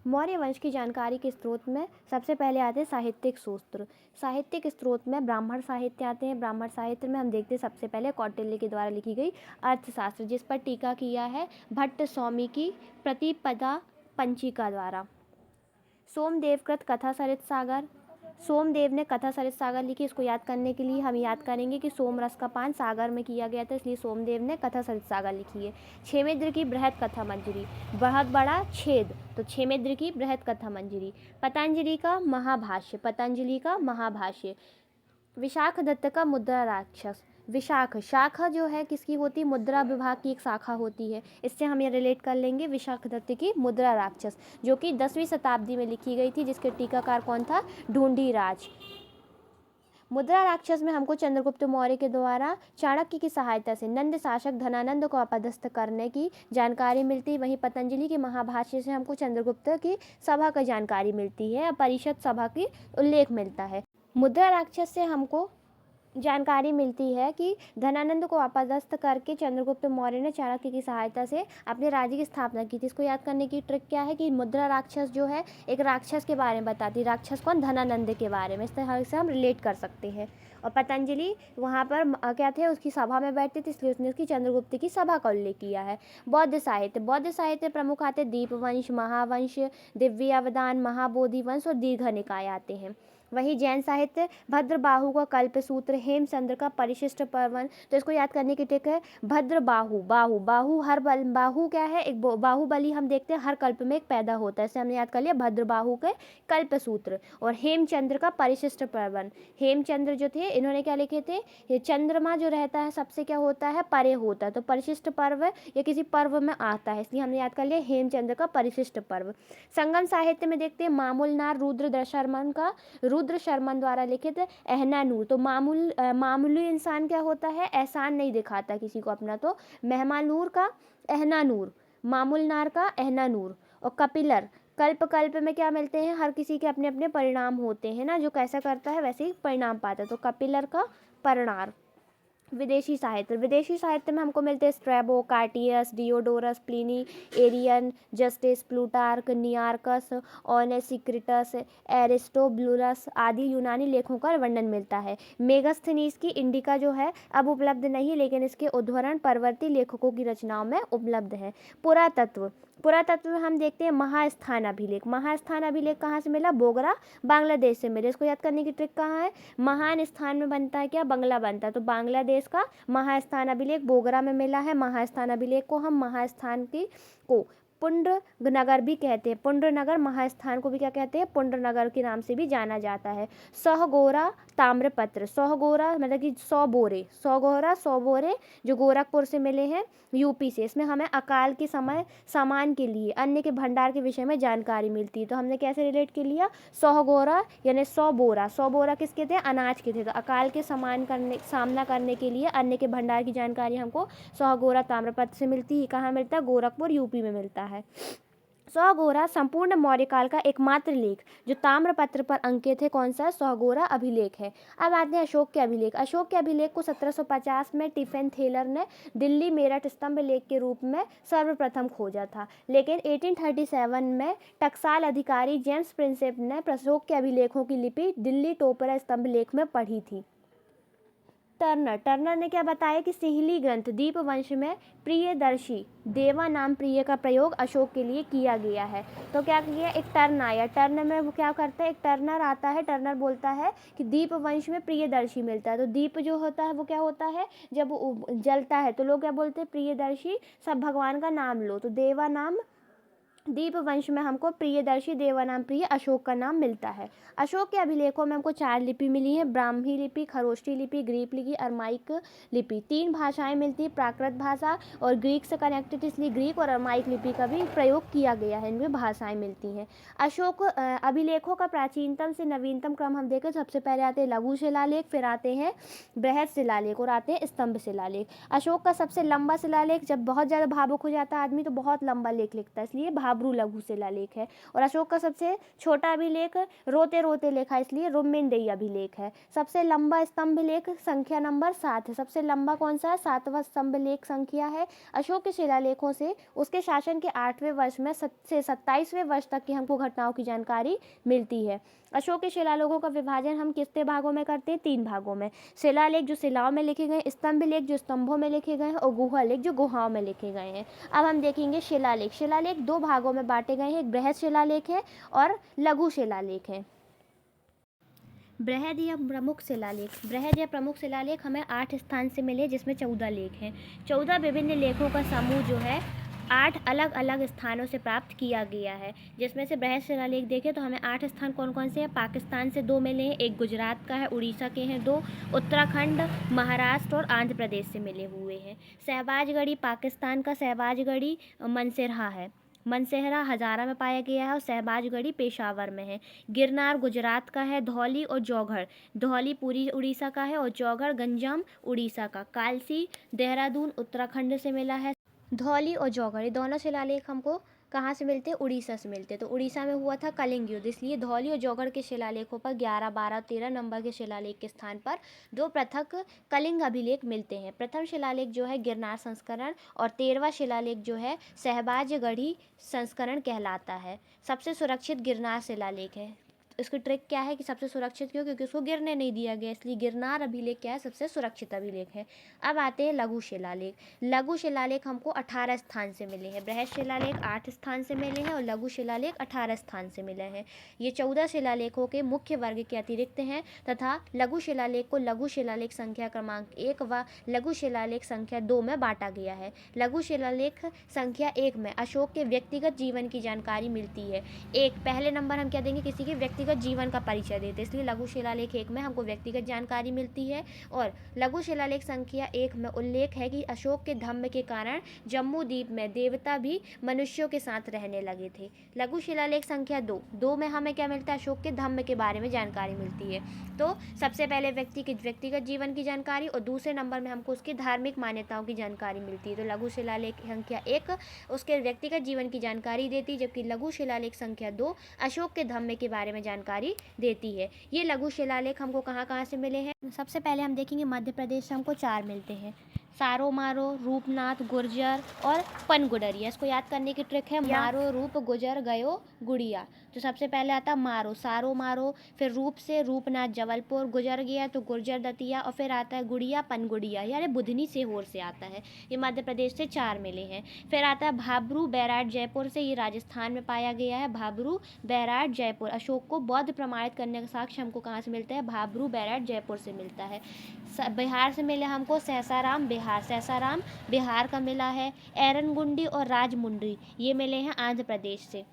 मौर्य वंश की जानकारी के स्रोत में सबसे पहले आते हैं साहित्यिक सूत्र। साहित्यिक स्रोत में ब्राह्मण साहित्य आते हैं। ब्राह्मण साहित्य में हम देखते हैं सबसे पहले कौटिल्य के द्वारा लिखी गई अर्थशास्त्र, जिस पर टीका किया है भट्ट स्वामी की प्रतिपदा पंचिका द्वारा। सोमदेव कृत कथा सरित सागर, सोमदेव ने कथा सरित सागर लिखी। इसको याद करने के लिए हम याद करेंगे कि सोम रस का पान सागर में किया गया था, इसलिए सोमदेव ने कथा सरित सागर लिखी है। क्षेमेद्र की बृहद कथा मंजरी, बहुत बड़ा छेद, तो क्षेमेद्र की बृहद कथा मंजरी। पतंजलि का महाभाष्य, पतंजलि का महाभाष्य। विशाख दत्त का मुद्रा राक्षस, विशाख शाखा जो है किसकी होती है, मुद्रा विभाग की एक शाखा होती है, इससे हम ये रिलेट कर लेंगे विशाख दत्त की मुद्रा राक्षस, जो कि 10वीं शताब्दी में लिखी गई थी, जिसके टीकाकार कौन था, ढूंढीराज। मुद्रा राक्षस में हमको चंद्रगुप्त मौर्य के द्वारा चाणक्य की सहायता से नंद शासक धनानंद को अपदस्थ करने की जानकारी मिलती है। वहीं पतंजलि के महाभाष्य से हमको चंद्रगुप्त की सभा की जानकारी मिलती है, परिषद सभा की उल्लेख मिलता है। मुद्रा राक्षस से हमको जानकारी मिलती है कि धनानंद को अपदस्थ करके चंद्रगुप्त मौर्य ने चाणक्य की सहायता से अपने राज्य की स्थापना की थी। इसको याद करने की ट्रिक क्या है कि मुद्रा राक्षस जो है एक राक्षस के बारे में बताती है। राक्षस कौन, धनानंद के बारे में। इस तरह से हम रिलेट कर सकते हैं। और पतंजलि वहाँ पर क्या थे, उसकी सभा में बैठते थे, इसलिए उसने उसकी चंद्रगुप्त की सभा का उल्लेख किया है। बौद्ध साहित्य, बौद्ध साहित्य प्रमुख आते दीपवंश, महावंश, दिव्य अवदान, महाबोधि वंश और दीर्घ निकाय आते हैं। वही जैन साहित्य भद्रबाहु का कल्पसूत्र, हेमचंद्र का परिशिष्ट पर्वन। तो इसको याद करने की ट्रिक है, भद्रबाहु, बाहु, बाहु हर बल, बाहु क्या है, एक बाहुबली हम देखते हैं हर कल्प में एक पैदा होता है, इसे हमने याद कर लिया भद्रबाहु के कल्पसूत्र। और हेमचंद्र का परिशिष्ट पर्वन, हेमचंद्र जो थे इन्होंने क्या लिखे थे, ये चंद्रमा जो रहता है सबसे क्या होता है, परे होता है, तो परिशिष्ट पर्व ये किसी पर्व में आता है, इसलिए हमने याद कर लिया हेमचंद्र का परिशिष्ट पर्व। संगम साहित्य में देखते हैं मामूलनार रुद्र शर्मन का, रुद्र शर्मन द्वारा लिखित एहनानूर। तो मामूली इंसान क्या होता है, एहसान नहीं दिखाता किसी को अपना, तो मेहमानूर का एहनानूर, मामूलनार का एहनानूर। और कपिलर, कल्प कल्प में क्या मिलते हैं, हर किसी के अपने अपने परिणाम होते हैं ना, जो कैसा करता है वैसे ही परिणाम पाता है, तो कपिलर का परिणाम। विदेशी साहित्य, विदेशी साहित्य में हमको मिलते हैं Strabo, Curtius, Diodorus, Pliny, Arrian, Justin, Plutarch, Nearchus, Onesicritus, Aristobulus आदि यूनानी लेखों का वर्णन मिलता है। मेगास्थनीज की इंडिका जो है अब उपलब्ध नहीं, लेकिन इसके उद्धरण परवर्ती लेखकों की रचनाओं में उपलब्ध है। पुरातत्व, पुरातत्व में हम देखते हैं महास्थान अभिलेख, महास्थान अभिलेख कहाँ से मिला, बोगरा बांग्लादेश से मिले। इसको याद करने की ट्रिक कहाँ है, महान स्थान में बनता है क्या, बंगला बनता है, तो बांग्लादेश का महास्थान अभिलेख बोगरा में मिला है। महास्थान अभिलेख को हम महास्थान की को पुंड्र नगर भी कहते हैं, पुंड्र नगर, महास्थान को भी क्या कहते हैं, पुंड्र नगर के नाम से भी जाना जाता है। 100 गोरा ताम्रपत्र, 100 गोरा मतलब कि 100 बोरे, 100 गोरा 100 बोरे जो गोरखपुर से मिले हैं, यूपी से। इसमें हमें अकाल के समय सामान के लिए अन्न के भंडार के विषय में जानकारी मिलती है। तो हमने कैसे रिलेट कर लिया, 100 गोरा यानी 100 बोरा, 100 बोरा किसके थे, अनाज के थे, तो अकाल के सामना करने के लिए अन्न के भंडार की जानकारी हमको 100 गोरा ताम्रपत्र से मिलती है। कहाँ मिलता है, गोरखपुर यूपी में मिलता है। 100 गोरा संपूर्ण मौर्यकाल का एकमात्र लेख जो ताम्रपत्र पर अंकित है, कौन सा, 100 गोरा अभिलेख है। अब आते हैं अशोक के अभिलेख। अशोक के अभिलेख को 1750 में टिफिन थेलर ने दिल्ली मेरठ स्तंभ लेख के रूप में सर्वप्रथम खोजा था, लेकिन 1837 में टकसाल अधिकारी जेम्स प्रिंसेप ने अशोक के अभिलेखों की लिपि दिल्ली टोपरा स्तंभ लेख में पढ़ी थी। टर्नर ने क्या बताया कि सिहली ग्रंथ दीपवंश में प्रियदर्शी देवा नाम प्रिय का प्रयोग अशोक के लिए किया गया है। तो क्या किया, एक टर्न आया, टर्न में वो क्या करता है, एक टर्नर आता है, टर्नर बोलता है कि दीपवंश में प्रियदर्शी मिलता है। तो दीप जो होता है वो क्या होता है, जब वो जलता है तो लोग क्या बोलते हैं, प्रियदर्शी, सब भगवान का नाम लो, तो देवा नाम दीप वंश में हमको प्रियदर्शी देवानाम प्रिय अशोक का नाम मिलता है। अशोक के अभिलेखों में हमको 4 लिपि मिली है, ब्राह्मी लिपि, खरोष्ठी लिपि, ग्रीक लिपि, अरमाइक लिपि। 3 भाषाएं मिलती है, प्राकृत भाषा और ग्रीक से कनेक्टेड, इसलिए ग्रीक और अरमाइक लिपि का भी प्रयोग किया गया है, इनमें भाषाएं मिलती हैं। अशोक अभिलेखों का प्राचीनतम से नवीनतम क्रम हम देखें, सबसे पहले आते हैं लघु शिलालेख, फिर आते हैं बृहद शिलालेख और आते हैं स्तंभ शिलालेख। अशोक का सबसे लंबा शिलालेख, जब बहुत ज़्यादा भावुक हो जाता है आदमी तो बहुत लंबा लेख लिखता है, इसलिए भाब्रू लघु शिलालेख है। और अशोक का सबसे छोटा अभिलेख रोते रोते लिखा, इसलिए रुक्मिणदेही अभिलेख है। सबसे लंबा स्तंभ लेख संख्या नंबर 7 है। सबसे लंबा कौन सा है? 7वां स्तंभ लेख संख्या है। अशोक के शिलालेखों से उसके शासन के 8वें वर्ष में से 27वें वर्ष तक की हमको घटनाओं की जानकारी मिलती है। अशोक के शिलालेखों का विभाजन हम कितने भागों में करते हैं? 3 भागों में। शिलालेख जो शिलाओं में लिखे गए, स्तंभ लेख जो स्तंभों में लिखे गए हैं, और गुहा लेख जो गुहाओं में लिखे गए हैं। अब हम देखेंगे शिलालेख। शिलालेख 2 भागों में बांटे गए हैं, एक बृहद शिलालेख है और लघु शिलालेख है। बृहद या प्रमुख शिलालेख। बृहद या प्रमुख शिलालेख हमें 8 स्थान से मिले, जिसमें 14 लेख हैं। 14 विभिन्न लेखों का समूह जो है 8 अलग अलग स्थानों से प्राप्त किया गया है। जिसमें से बृहद शिलालेख देखें तो हमें 8 स्थान कौन कौन से हैं? पाकिस्तान से 2 मिले हैं, एक गुजरात का है, उड़ीसा के हैं 2, उत्तराखंड, महाराष्ट्र और आंध्र प्रदेश से मिले हुए हैं। शहबाजगढ़ी पाकिस्तान का, शहबाजगढ़ी मनसेरहा है, मनसेहरा हजारा में पाया गया है, और शहबाजगढ़ी पेशावर में है। गिरनार गुजरात का है, धौली और जौघड़, धौली पूरी उड़ीसा का है और जौघड़ गंजाम उड़ीसा का। कालसी देहरादून उत्तराखंड से मिला है। धौली और जौघड़ ये दोनों शिलालेख हमको कहाँ से मिलते हैं? उड़ीसा से मिलते हैं। तो उड़ीसा में हुआ था कलिंग युद्ध, इसलिए धौली और जौघड़ के शिलालेखों पर 11, 12, 13 नंबर के शिलालेख के स्थान पर 2 पृथक कलिंग अभिलेख मिलते हैं। प्रथम शिलालेख जो है गिरनार संस्करण, और 13वां शिलालेख जो है शहबाजगढ़ी संस्करण कहलाता है। सबसे सुरक्षित गिरनार शिलालेख है। इसकी ट्रिक क्या है कि सबसे सुरक्षित क्यों? क्योंकि उसको गिरने नहीं दिया गया, इसलिए गिरनार अभिलेख क्या है? सबसे सुरक्षित अभिलेख है। अब आते हैं लघु शिलालेख। लघु शिलालेख हमको 18 स्थान से मिले हैं। बृहद शिलालेख 8 स्थान से मिले हैं और लघु शिलालेख 18 स्थान से मिले हैं। ये 14 शिलालेखों के मुख्य वर्ग के अतिरिक्त हैं तथा लघु शिलालेख को लघु शिलालेख संख्या क्रमांक 1 व लघु शिलालेख संख्या 2 में बांटा गया है। लघु शिलालेख संख्या 1 में अशोक के व्यक्तिगत जीवन की जानकारी मिलती है। पहले नंबर हम क्या देंगे? किसी के व्यक्तिगत जीवन का परिचय देते, इसलिए लघु शिलालेख 1 में हमको व्यक्तिगत जानकारी मिलती है। और लघु शिलालेख संख्या 1 में उल्लेख है कि अशोक के धम्म के कारण जम्मू द्वीप में देवता भी मनुष्यों के साथ रहने लगे थे। लघु शिलालेख संख्या 2 में हमें क्या मिलता है? अशोक के धम्म के बारे में जानकारी मिलती है। तो सबसे पहले व्यक्ति के व्यक्तिगत जीवन की जानकारी और दूसरे नंबर में हमको उसकी धार्मिक मान्यताओं की जानकारी मिलती है। तो लघु शिलालेख संख्या 1 उसके व्यक्तिगत जीवन की जानकारी देती है, जबकि लघु शिलालेख संख्या 2 अशोक के धम्म के बारे में जानकारी देती है। ये लघु शिलालेख हमको कहाँ कहाँ से मिले हैं? सबसे पहले हम देखेंगे मध्य प्रदेश से हमको 4 मिलते हैं। सारो मारो, रूपनाथ, गुर्जर और पनगुड़रिया। इसको याद करने की ट्रिक है मारो रूप गुजर गयो गुड़िया। तो सबसे पहले आता मारो, सारो मारो, फिर रूप से रूपनाथ जबलपुर, गुजर गया तो गुर्जर दतिया, और फिर आता है गुड़िया पनगुड़िया, यानी बुधनी सीहोर से आता है। ये मध्य प्रदेश से 4 मिले हैं। फिर आता है भाबरू बैराट जयपुर से, ये राजस्थान में पाया गया है। भाबरू बैराट जयपुर। अशोक को बौद्ध प्रमाणित करने का साक्ष्य हमको कहाँ से मिलता है? भाबरू बैराट जयपुर से मिलता है। बिहार से मिले हमको सहसाराम बिहार, सहसाराम बिहार का मिला है। एरनगुंडी और राजमुंड्री ये मिले हैं आंध्र प्रदेश से।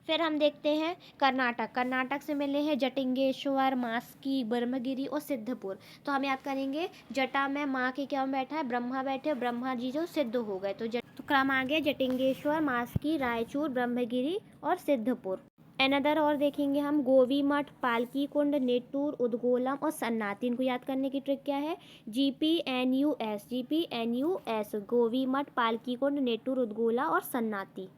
फिर हम देखते हैं कर्नाटक। कर्नाटक से मिले हैं जटिंगेश्वर, मास्की, ब्रह्मगिरी और सिद्धपुर। तो हम याद करेंगे जटा में माँ के क्या बैठा है? ब्रह्मा बैठे, ब्रह्मा जी जो सिद्ध हो गए, तो क्रम आ गया जटिंगेश्वर, मास्की, रायचूर, ब्रह्मगिरी और सिद्धपुर। अनदर और देखेंगे हम गोवी मठ, पालकी कुंड, नेटूर, उदगोलम और सन्नाती। इनको याद करने की ट्रिक क्या है? GPNUS, GPNUS, गोवी मठ, पालकी कुंड, नेटूर, उदगोला और सन्नाती।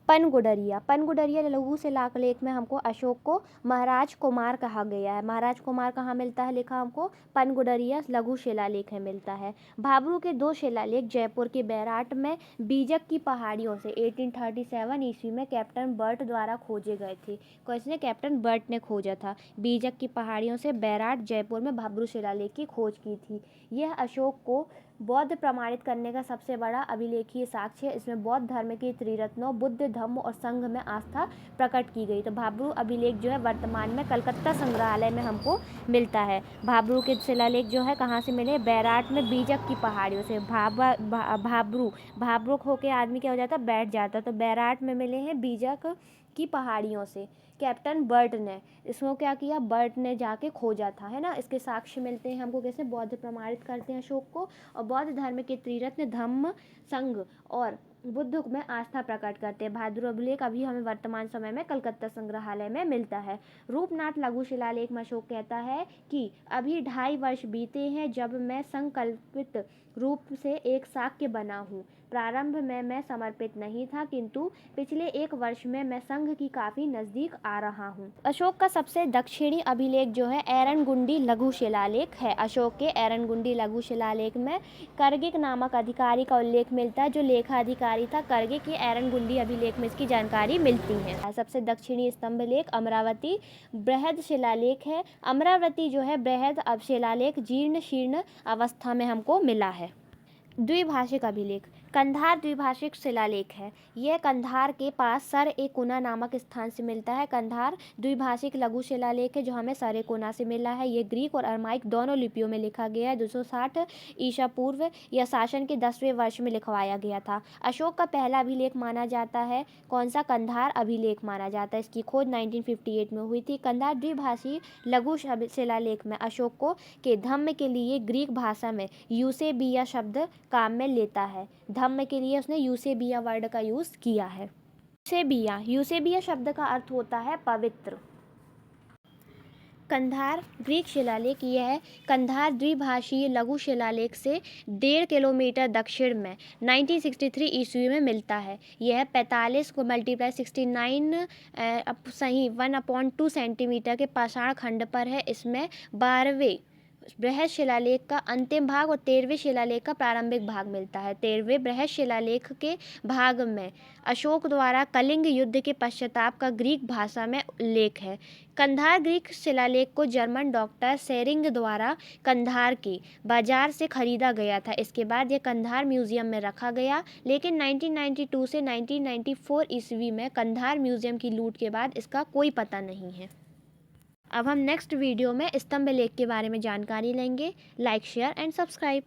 पनगुड़रिया। पनगुड़रिया लघु शिलालेख में हमको अशोक को महाराज कुमार कहा गया है। महाराज कुमार कहाँ मिलता है? लिखा हमको पनगुड़रिया लघु शिलालेख में मिलता है। भाबरू के 2 शिलालेख जयपुर के बैराट में बीजक की पहाड़ियों से 1837 ईस्वी में कैप्टन बर्ट द्वारा खोजे गए थे। किसने? कैप्टन बर्ट ने खोजा था। बीजक की पहाड़ियों से बैराट जयपुर में भाबरू शिलालेख की खोज की थी। यह अशोक को बौद्ध प्रमाणित करने का सबसे बड़ा अभिलेखीय साक्ष्य है। इसमें बौद्ध धर्म के त्रिरत्नों बुद्ध, धम्म और संघ में आस्था प्रकट की गई। तो भाबरू अभिलेख जो है वर्तमान में कलकत्ता संग्रहालय में हमको मिलता है। भाबरू के शिलालेख जो है कहाँ से मिले? बैराट में बीजक की पहाड़ियों से। भाबरू भाबरू होके आदमी क्या हो जाता? बैठ जाता। तो बैराट में मिले हैं बीजक की पहाड़ियों से। कैप्टन बर्ट ने इसको क्या किया? बर्ट ने जाके खोजा था, है ना। इसके साक्ष्य मिलते हैं हमको कैसे? बौद्ध प्रमाणित करते हैं अशोक को, और बौद्ध धर्म के त्रिरत्न धम्म, संघ और बुद्ध में आस्था प्रकट करते हैं। भाद्र अभिलेख अभी हमें वर्तमान समय में कलकत्ता संग्रहालय में मिलता है। रूपनाथ लघु शिलालेख में अशोक कहता है कि अभी 2.5 वर्ष बीते हैं जब मैं संकल्पित रूप से एक शाक्य बना हूँ। प्रारंभ में मैं समर्पित नहीं था, किंतु पिछले 1 वर्ष में मैं संघ की काफ़ी नज़दीक आ रहा हूँ। अशोक का सबसे दक्षिणी अभिलेख जो है एरनगुंडी लघु शिलालेख है। अशोक के एरनगुंडी लघु शिलालेख में कर्गिक नामक अधिकारी का उल्लेख मिलता है, जो लेखाधिकारी था। कर्गिक के एरनगुंडी अभिलेख में इसकी जानकारी मिलती है। सबसे दक्षिणी स्तंभ लेख अमरावती बृहद शिलालेख है। अमरावती जो है बृहद अब शिलालेख जीर्ण शीर्ण अवस्था में हमको मिला है। द्विभाषिक अभिलेख कंधार द्विभाषिक शिलालेख है। यह कंधार के पास सर-ए-कुना नामक स्थान से मिलता है। कंधार द्विभाषिक लघु शिलालेख है जो हमें सर-ए-कुना से मिला है। ये ग्रीक और अरमाइक दोनों लिपियों में लिखा गया है। 260 ईसा पूर्व या शासन के 10वें वर्ष में लिखवाया गया था। अशोक का पहला अभिलेख माना जाता है कौन सा? कंधार अभिलेख माना जाता है। इसकी खोज 1958 में हुई थी। कंधार द्विभाषी लघु शिलालेख में अशोक को के धम्म के लिए ग्रीक भाषा में यूसेबिया शब्द काम में लेता है। धम्म के लिए उसने यूसेबिया वर्ड का यूज़ किया है। यूसेबिया शब्द का अर्थ होता है पवित्र। कंधार ग्रीक शिलालेख यह कंधार द्विभाषीय लघु शिलालेख से 1.5 किलोमीटर दक्षिण में 1963 ईस्वी में मिलता है। यह 45 को मल्टीप्लाई 69 सही 1/2 सेंटीमीटर के पाषाण खंड पर है। इसमें 12वें बृहद शिलालेख का अंतिम भाग और 13वें शिलालेख का प्रारंभिक भाग मिलता है। 13वें बृहद शिलालेख के भाग में अशोक द्वारा कलिंग युद्ध के पश्चाताप का ग्रीक भाषा में उल्लेख है। कंधार ग्रीक शिलालेख को जर्मन डॉक्टर सेरिंग द्वारा कंधार के बाजार से खरीदा गया था। इसके बाद यह कंधार म्यूजियम में रखा गया, लेकिन 1992 से 1994 ईस्वी में कंधार म्यूजियम की लूट के बाद इसका कोई पता नहीं है। अब हम नेक्स्ट वीडियो में स्तंभ लेख के बारे में जानकारी लेंगे। Like, share and subscribe.